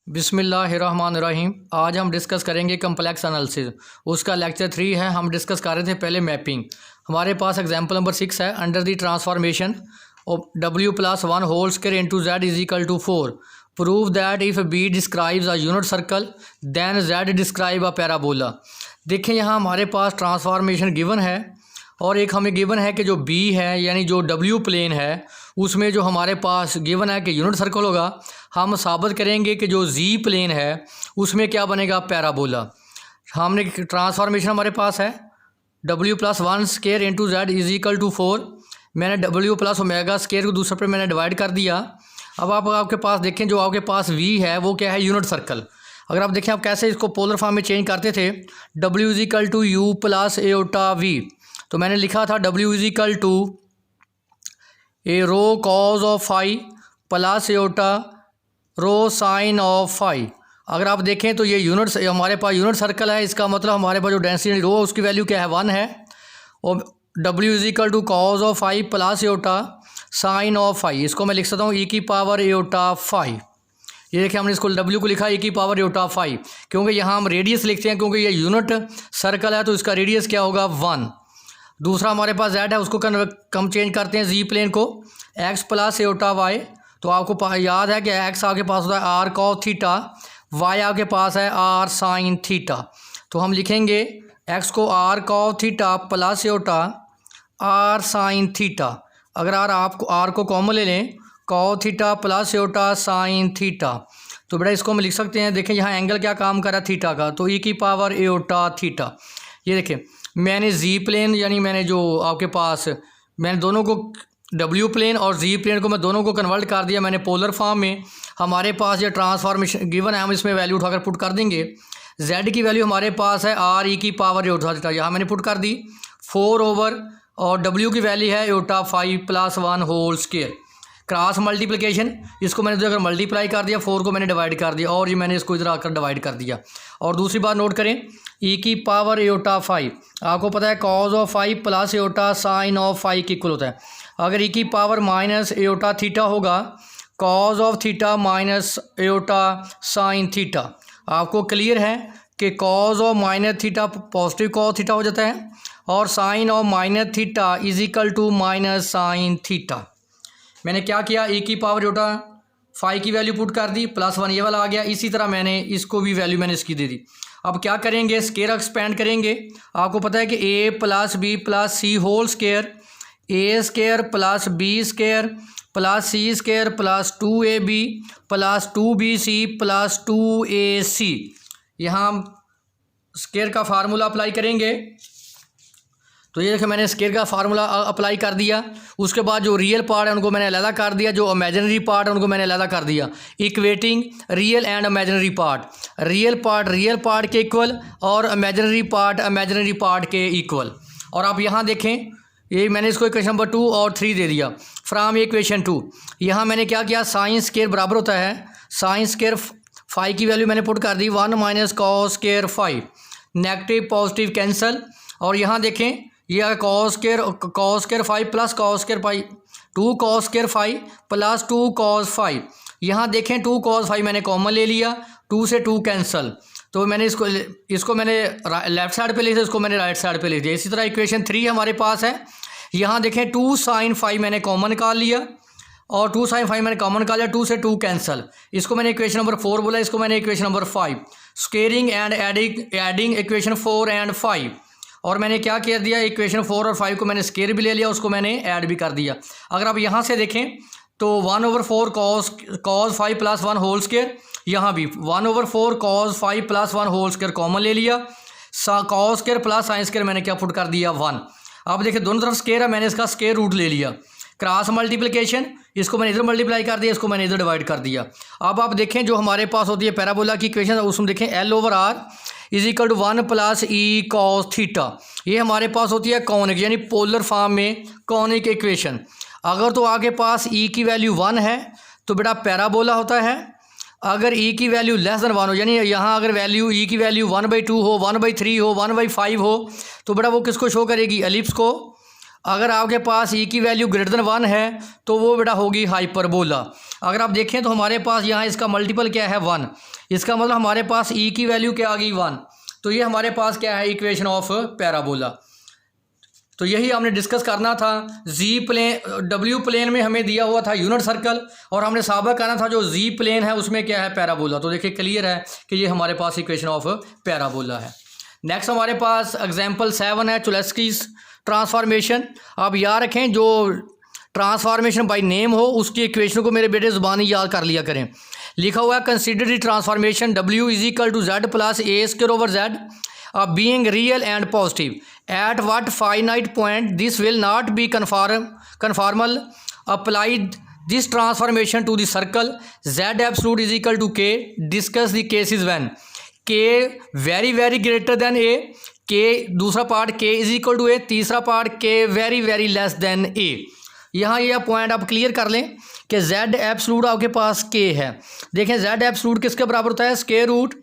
बिस्मिल्लाहिर्रहमानिर्रहीम। आज हम डिस्कस करेंगे कम्प्लेक्स एनालिसिस। उसका लेक्चर 3 है। हम डिस्कस कर रहे थे पहले मैपिंग। हमारे पास एग्जांपल नंबर 6 है। Under the transformation of w+1 whole square into z is equal to 4 prove that if b describes a unit circle then z describe a parabola. देखें यहाँ हमारे पास ट्रांसफॉर्मेशन गिवन है और एक हमें गिवन है कि जो b है यानी जो w प्लेन है उसमें जो हमारे पास गिवन है कि यूनिट सर्कल होगा। हम साबित करेंगे कि जो z प्लेन है उसमें क्या बनेगा, पैराबोला। हमने ट्रांसफॉर्मेशन हमारे पास है w+1 square into z is equal to 4। मैंने w प्लस ओमेगा स्केयर को दूसरे पर मैंने डिवाइड कर दिया। अब आपके पास देखें जो आपके पास v है वो क्या है, यूनिट सर्कल। अगर आप देखें आप कैसे इसको पोलर फॉर्म में चेंज करते थे, w is equal to u plus iota v। तो मैंने लिखा था w is equal to a rho cos of phi plus iota rho sine of phi. अगर आप देखें तो ये यूनिट हमारे पास यूनिट सर्कल है, इसका मतलब हमारे पास जो डेंसिटी रो उसकी वैल्यू क्या है, 1 है। और w is equal to cos of phi plus iota sine of phi. इसको मैं लिख सकता हूँ e की पावर एओटा फाई। ये देखिए हमने इसको w को लिखा e की पावर एओटा फाई, क्योंकि यहाँ हम रेडियस लिखते हैं क्योंकि ये यूनिट सर्कल है तो इसका रेडियस क्या होगा, 1। दूसरा हमारे पास z है, उसको कम चेंज करते हैं z प्लेन को x प्लस एओटा y। तो आपको याद है कि x आपके पास होता है आर कॉस थीटा, y आपके पास है आर साइन थीटा। तो हम लिखेंगे x को r cos theta plus iota r sine theta. अगर आपको आर को कॉमन ले लें, cos theta plus iota sine theta, तो बेटा इसको हम लिख सकते हैं। देखें यहाँ एंगल क्या काम कर रहा है, थीटा का, तो e की पावर एओटा थीटा। ये देखें मैंने z प्लेन यानी मैंने जो आपके पास मैंने दोनों को w प्लेन और z प्लेन को मैं दोनों को कन्वर्ट कर दिया मैंने पोलर फॉर्म में। हमारे पास ये ट्रांसफॉर्मेशन गिवन है, हम इसमें वैल्यू उठाकर पुट कर देंगे। z की वैल्यू हमारे पास है आर ई की पावर एओटा थीटा, यहाँ मैंने पुट कर दी 4 ओवर, और w की वैल्यू है iota 5 plus 1 whole square. Cross multiplication, इसको मैंने अगर मल्टीप्लाई कर दिया, 4 को मैंने डिवाइड कर दिया और ये मैंने इसको इधर आकर डिवाइड कर दिया। और दूसरी बात नोट करें, e की पावर एओटा 5, आपको पता है cos of 5 plus iota sine of 5 की इक्वल होता है। अगर e की पावर माइनस एओटा थीटा होगा, cos of theta minus iota sine theta. आपको क्लियर है कि cos of minus theta positive cos theta हो जाता है और sine of minus theta is equal to minus sine theta. मैंने क्या किया, e की पावर एओटा 5 की वैल्यू पुट कर दी, प्लस 1 ये वाला आ गया। इसी तरह मैंने इसको भी वैल्यू मैंने इसकी दे दी। अब क्या करेंगे, स्केयर एक्सपेंड करेंगे। आपको पता है कि a plus b plus c whole square, a square plus b square plus c square plus 2ab plus 2bc plus 2ac। यहाँ हम स्केयर का फार्मूला अप्लाई करेंगे। तो ये देखिए मैंने स्केयर का फार्मूला अप्लाई कर दिया। उसके बाद जो रियल पार्ट है उनको मैंने अलग कर दिया, जो इमेजिनरी पार्ट है उनको मैंने अलग कर दिया। Equating real and imaginary part, real part के इक्वल और इमेजिनरी पार्ट के इक्वल। और आप यहाँ देखें, ये मैंने इसको इक्वेशन नंबर 2 और 3 दे दिया फ्राम इक्वेशन 2। यहाँ मैंने क्या किया, साइन स्केयर बराबर होता है साइन स्केयर 5 की वैल्यू मैंने पुट कर दी 1 minus cos square 5, negative positive cancel. और यहाँ देखें ये cos square 5 plus cos square 5, 2 cos square 5 plus 2 cos 5। यहाँ देखें 2 कॉस 5 मैंने कॉमन ले लिया, 2 से 2 कैंसल। तो मैंने इसको मैंने लेफ्ट साइड पे लिख दिया, इसको मैंने राइट साइड पे लिख दिया। इसी तरह इक्वेशन 3 हमारे पास है। यहाँ देखें 2 साइन 5 मैंने कॉमन निकाल लिया और 2 साइन 5 मैंने कॉमन निकाल लिया, 2 से 2 कैंसल। इसको मैंने इक्वेशन नंबर 4 बोला, इसको मैंने equation number 5। Squaring and adding equation 4 and 5। और मैंने क्या कर दिया, इक्वेशन 4 और 5 को मैंने स्केयर भी ले लिया, उसको मैंने ऐड भी कर दिया। अगर आप यहाँ से देखें तो 1/4 कॉस 5 प्लस 1 होल स्केयर, यहाँ भी 1/4 cos 5 plus 1 whole square common ले लिया। Cos square plus sine square मैंने क्या पुट कर दिया, 1। अब देखिए दोनों तरफ स्केयर है, मैंने इसका स्केयर रूट ले लिया। क्रॉस मल्टीप्लिकेशन, इसको मैंने इधर मल्टीप्लाई कर दिया, इसको मैंने इधर डिवाइड कर दिया। अब आप देखें जो हमारे पास होती है पैराबोला की इक्वेशन, उसमें देखें L/R is equal to 1 plus e cos theta. ये हमारे पास होती है कॉनिक यानी पोलर फॉर्म में कॉनिक इक्वेशन। अगर तो आपके पास e की वैल्यू 1 है तो बेटा पैराबोला होता है। अगर e की वैल्यू लेस देन 1 हो, यानी यहाँ अगर वैल्यू e की वैल्यू 1/2 हो, 1/3 हो, 1/5 हो, तो बेटा वो किसको शो करेगी, एलिप्स को। अगर आपके पास ई की वैल्यू ग्रेटर देन 1 है तो वो बेटा होगी हाइपरबोला। अगर आप देखें तो हमारे पास यहाँ इसका मल्टीपल क्या है 1, इसका मतलब हमारे पास ई की वैल्यू क्या आ गई 1, तो ये हमारे पास क्या है इक्वेशन ऑफ पैराबोला। तो यही हमने डिस्कस करना था। जी प्लेन डब्ल्यू प्लेन में हमें दिया हुआ था यूनिट सर्कल और हमने साबित करना था जो जी प्लेन है उसमें क्या है पैराबोला। तो देखिए क्लियर है कि ये हमारे पास इक्वेशन ऑफ पैराबोला है। नेक्स्ट हमारे पास एग्जांपल 7 है चुलेस्कीज ट्रांसफॉर्मेशन। आप याद रखें जो ट्रांसफॉर्मेशन बाय नेम हो उसकी इक्वेशन को मेरे बेटे ज़ुबानी याद कर लिया करें। लिखा हुआ है कंसीडर द ट्रांसफॉर्मेशन डब्ल्यू is equal to z plus a square over z being real and positive at what finite point this will not be conformal applied this transformation to the circle z absolute is equal to k discuss the cases when k very very greater than a, के दूसरा part के is equal to ए, तीसरा part के very very less than ए। यहाँ यह point आप clear कर लें कि जेड एब्सोल्यूट आपके पास के है। देखें जेड एब्सोल्यूट किसके बराबर होता है square root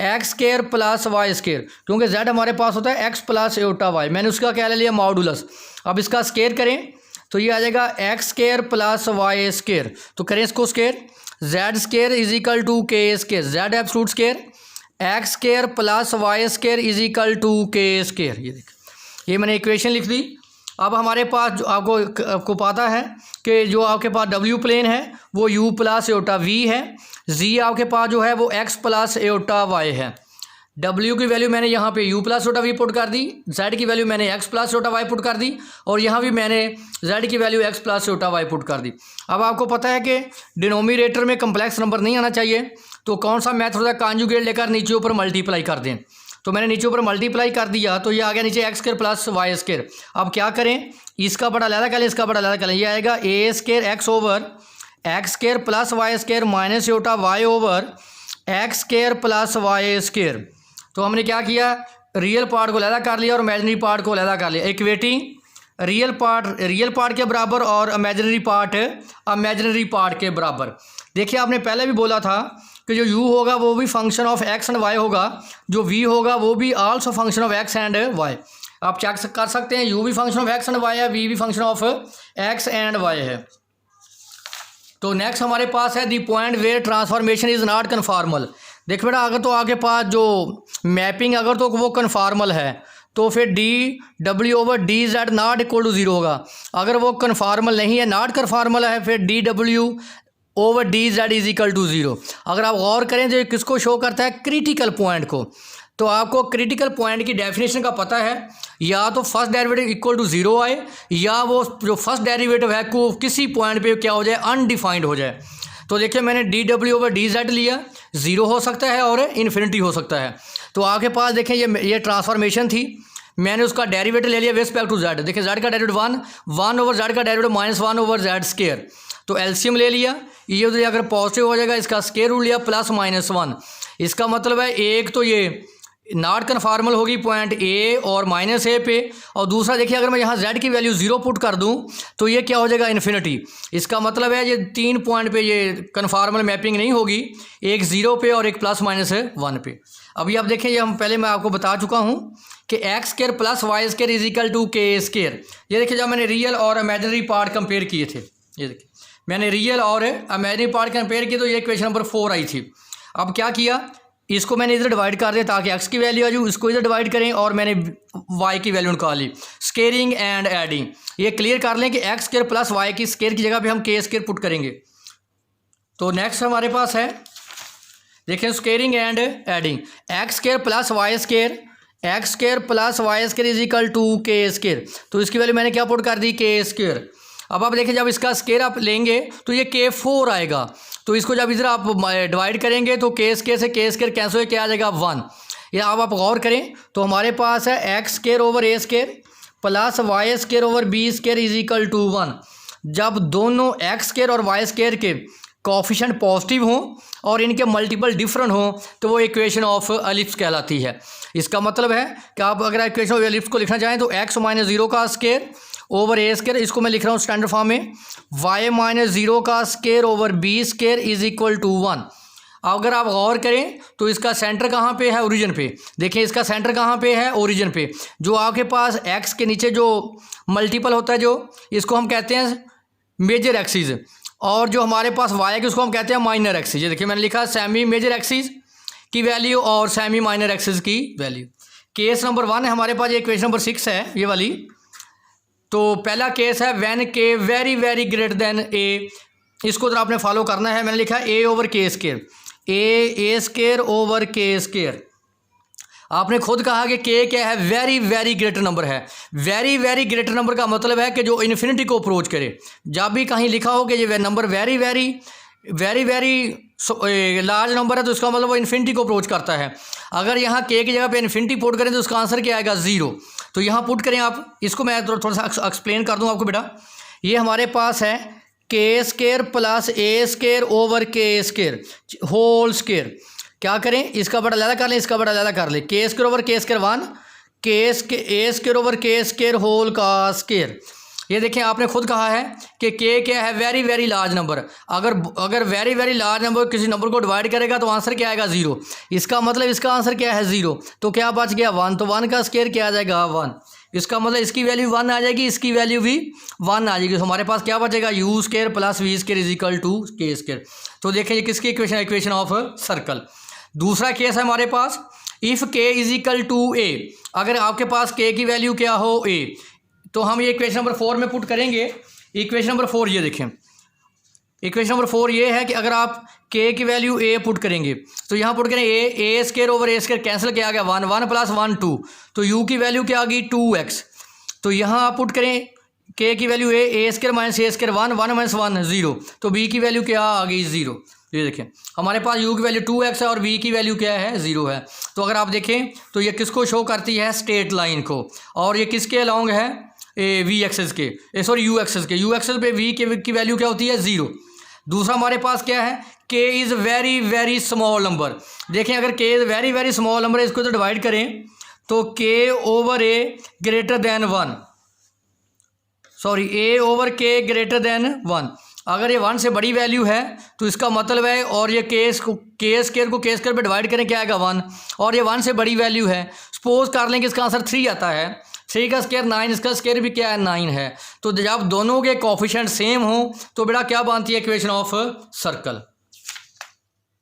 x square plus y square, क्योंकि जेड हमारे पास होता है एक्स प्लस एटा वाई। मैंने उसका क्या ले लिया मॉडुलस। अब इसका स्क्वायर करें तो ये आ जाएगा x square plus y square. तो करें इसको square, z square is equal to k square, z absolute square x square plus y square is equal to k square. ये देख ये मैंने इक्वेशन लिख दी। अब हमारे पास जो आपको पता है कि जो आपके पास डब्ल्यू प्लेन है वो यू प्लस एटा वी है, जी आपके पास जो है वो एक्स प्लस एटा वाई है। डब्ल्यू की वैल्यू मैंने यहाँ पे you plus iota we put कर दी, जेड की वैल्यू मैंने x plus iota y put कर दी और यहाँ भी मैंने जेड की value x plus iota y put कर दी। अब आपको पता है कि डिनोमिनेटर में कम्प्लेक्स नंबर नहीं आना चाहिए, तो कौन सा मेथड होता है कॉन्जुगेट लेकर नीचे ऊपर मल्टीप्लाई कर दें। तो मैंने नीचे ऊपर मल्टीप्लाई कर दिया तो ये आ गया नीचे x square plus y square. अब क्या करें, इसका बड़ा अलग कर लें, इसका बड़ा अलग कर लें। ये आएगा a square x over x square plus y square minus eta y over x square plus y square. तो हमने क्या किया, रियल पार्ट को अलग कर लिया और इमेजिनरी पार्ट को अलग कर लिया। इक्वेटिंग रियल पार्ट के बराबर और इमेजिनरी पार्ट के बराबर। देखिए आपने पहले भी बोला था कि जो u होगा वो भी function of x and y होगा, जो v होगा वो भी also function of x and y। आप चेक कर सकते हैं u भी function of x and y है, v भी function of x and y है। तो नेक्स्ट हमारे पास है the point where transformation is not conformal. देख बेटा अगर तो आपके पास जो मैपिंग अगर तो वो कन्फॉर्मल है तो फिर डी डब्ल्यू over d z not equal to zero होगा। अगर वो कन्फॉर्मल नहीं है, नॉट कन्फॉर्मल है, फिर डी डब्ल्यू over d z is equal to zero. अगर आप गौर करें तो किसको शो करता है, क्रिटिकल पॉइंट को। तो आपको क्रिटिकल पॉइंट की डेफिनेशन का पता है, या तो first derivative equal to zero आए या वो जो फर्स्ट डेरिवेटिव है को किसी पॉइंट पे क्या हो जाए, अनडिफाइंड हो जाए। तो देखिए मैंने डी डब्ल्यू ओवर डी जेड लिया, ज़ीरो हो सकता है और इन्फिनिटी हो सकता है। तो आपके पास देखें ये ट्रांसफॉर्मेशन थी, मैंने उसका डेरिवेटिव ले लिया विद रिस्पेक्ट टू जेड। देखिए जेड का डेरिवेटिव 1 ओवर जेड का derivative minus 1 over Z square. तो एलसीएम ले लिया, ये उधर अगर पॉजिटिव हो जाएगा, इसका स्क्वायर रूट लिया प्लस माइनस 1। इसका मतलब है एक तो ये नॉट कन्फॉर्मल होगी पॉइंट ए और माइनस ए पे, और दूसरा देखिए अगर मैं यहाँ जेड की वैल्यू 0 पुट कर दूँ तो ये क्या हो जाएगा, इन्फिनिटी। इसका मतलब है ये 3 पॉइंट पे ये कन्फॉर्मल मैपिंग नहीं होगी, एक 0 पे और एक प्लस माइनस 1 पे। अभी आप देखें ये हम पहले मैं आपको बता चुका हूँ कि x square plus y square is equal to k square. ये देखिए जब मैंने रियल और इमेजिनरी पार्ट कंपेयर किए थे, ये देखिए मैंने रियल और इमेजिनरी पार्ट कंपेयर किए तो ये इक्वेशन नंबर 4 आई थी। अब क्या किया, इसको मैंने इधर डिवाइड कर दिया ताकि एक्स की वैल्यू आ जाए, इसको इधर डिवाइड करें और मैंने वाई की वैल्यू निकाल ली। स्केयरिंग एंड एडिंग, ये क्लियर कर लें कि एक्स स्क्वायर प्लस वाई की स्केयर की जगह पे हम के स्क्वायर पुट करेंगे। तो नेक्स्ट हमारे पास है देखें squaring and adding, x square plus y square, x square plus y square is equal to k square. तो इसकी वैल्यू मैंने क्या पुट कर दी, के स्क्वायर। अब आप देखिए जब इसका स्क्वायर आप लेंगे तो ये के 4 आएगा, तो इसको जब इधर आप डिवाइड करेंगे तो के स्क्वायर से के स्क्वायर कैंसिल होकर क्या आ जाएगा 1। या अब आप गौर करें तो हमारे पास है x square over a square plus y square over b square is equal to 1। जब दोनों एक्स स्क्वायर और वाई स्क्वायर के कोएफिशिएंट पॉजिटिव हों और इनके मल्टीपल डिफरेंट हों तो वो इक्वेशन ऑफ एलिप्स कहलाती है। इसका मतलब है कि आप अगर इक्वेशन ऑफ एलिप्स को लिखना चाहें तो एक्स माइनस 0 का स्क्वायर ओवर ए स्क्वायर, इसको मैं लिख रहा हूँ स्टैंडर्ड फॉर्म में, वाई माइनस 0 का square over b square is equal to 1। अगर आप गौर करें तो इसका सेंटर कहाँ पे है, ओरिजिन पे। देखिए इसका सेंटर कहाँ पे है, ओरिजिन पे। जो आपके पास एक्स के नीचे जो मल्टीपल होता है, जो इसको हम कहते हैं मेजर एक्सिस, और जो हमारे पास वाई है उसको हम कहते हैं माइनर एक्सिस। ये देखिए मैंने लिखा सेमी मेजर एक्सिस की वैल्यू और सेमी माइनर एक्सिस की वैल्यू। केस नंबर 1 है हमारे पास, ये क्वेश्चन नंबर 6 है ये वाली। तो पहला केस है when k very very greater than ए। इसको जरा आपने फॉलो करना है। मैंने लिखा ए ओवर के स्केयर, ए स्केयर ओवर के स्केयर। आपने खुद कहा कि के क्या है, वेरी वेरी ग्रेटर नंबर है। वेरी वेरी ग्रेटर नंबर का मतलब है कि जो इन्फिनिटी को अप्रोच करे। जब भी कहीं लिखा हो कि ये number very very very very large number है तो इसका मतलब वो इन्फिनिटी को अप्रोच करता है। अगर यहाँ के की जगह पे इन्फिनिटी पुट करें तो उसका आंसर क्या आएगा, 0। तो यहाँ पुट करें आप। इसको मैं थोड़ा सा एक्सप्लेन कर दूँ आपको बेटा। ये हमारे पास है के स्केयर प्लस ए स्केयर ओवर के स्केयर होल स्केयर। क्या करें, इसका बड़ा अलग कर लें, इसका बड़ा अलग कर लें। के स्केयर ओवर के स्केयर 1, ए स्केयर ओवर के स्केयर होल का स्केयर। ये देखें आपने खुद कहा है कि के क्या है, वेरी वेरी लार्ज नंबर। अगर वेरी वेरी लार्ज नंबर किसी नंबर को डिवाइड करेगा तो आंसर क्या आएगा, 0। इसका मतलब इसका आंसर क्या है, 0। तो क्या बच गया, 1। तो 1 का स्केयर क्या आ जाएगा, 1। इसका मतलब इसकी वैल्यू 1 आ जाएगी, इसकी वैल्यू भी 1 आ जाएगी। तो हमारे पास क्या बचेगा, u square plus v square is equal to k square. तो देखें ये किसकी इक्वेशन है, इक्वेशन ऑफ सर्कल। दूसरा केस है हमारे पास, if k is equal to a. अगर आपके पास के की वैल्यू क्या हो, ए, तो हम ये इक्वेशन नंबर 4 में पुट करेंगे। इक्वेशन नंबर 4 ये देखें, इक्वेशन नंबर 4 ये है कि अगर आप के की वैल्यू ए पुट करेंगे तो यहाँ पुट करें ए स्केयर ओवर ए स्केयर कैंसिल किया गया, 1 1 प्लस 1 2। तो यू की वैल्यू क्या आ गई, 2x। तो यहाँ आप पुट करें के की वैल्यू ए स्केयर माइनस ए स्केयर 1 1 माइनस 1 0। तो बी की वैल्यू क्या आ गई, 0। ये देखें हमारे पास u की वैल्यू 2x है और v की वैल्यू क्या है, 0 है। तो अगर आप देखें तो ये किसको शो करती है, स्ट्रेट लाइन को। और ये किसके अलॉन्ग है, वी एक्सेस के, सॉरी यू एक्सेस के। यू एक्सेस पे v की वैल्यू क्या होती है, 0। दूसरा हमारे पास क्या है, k is very very small number. देखें अगर k is very very small number है, इसको तो डिवाइड करें तो k over a greater than 1, sorry a over k greater than 1। अगर ये 1 से बड़ी वैल्यू है तो इसका मतलब है, और ये के स्केयर को के स्केयर पे डिवाइड करें क्या आएगा, 1। और ये 1 से बड़ी वैल्यू है, सपोज कर लें कि इसका आंसर 3 आता है। 3 का स्केयर 9, इसका स्केयर भी क्या है, 9 है। तो जब दोनों के कोफिशिएंट सेम हो तो बेटा क्या बनती है, इक्वेशन ऑफ सर्कल।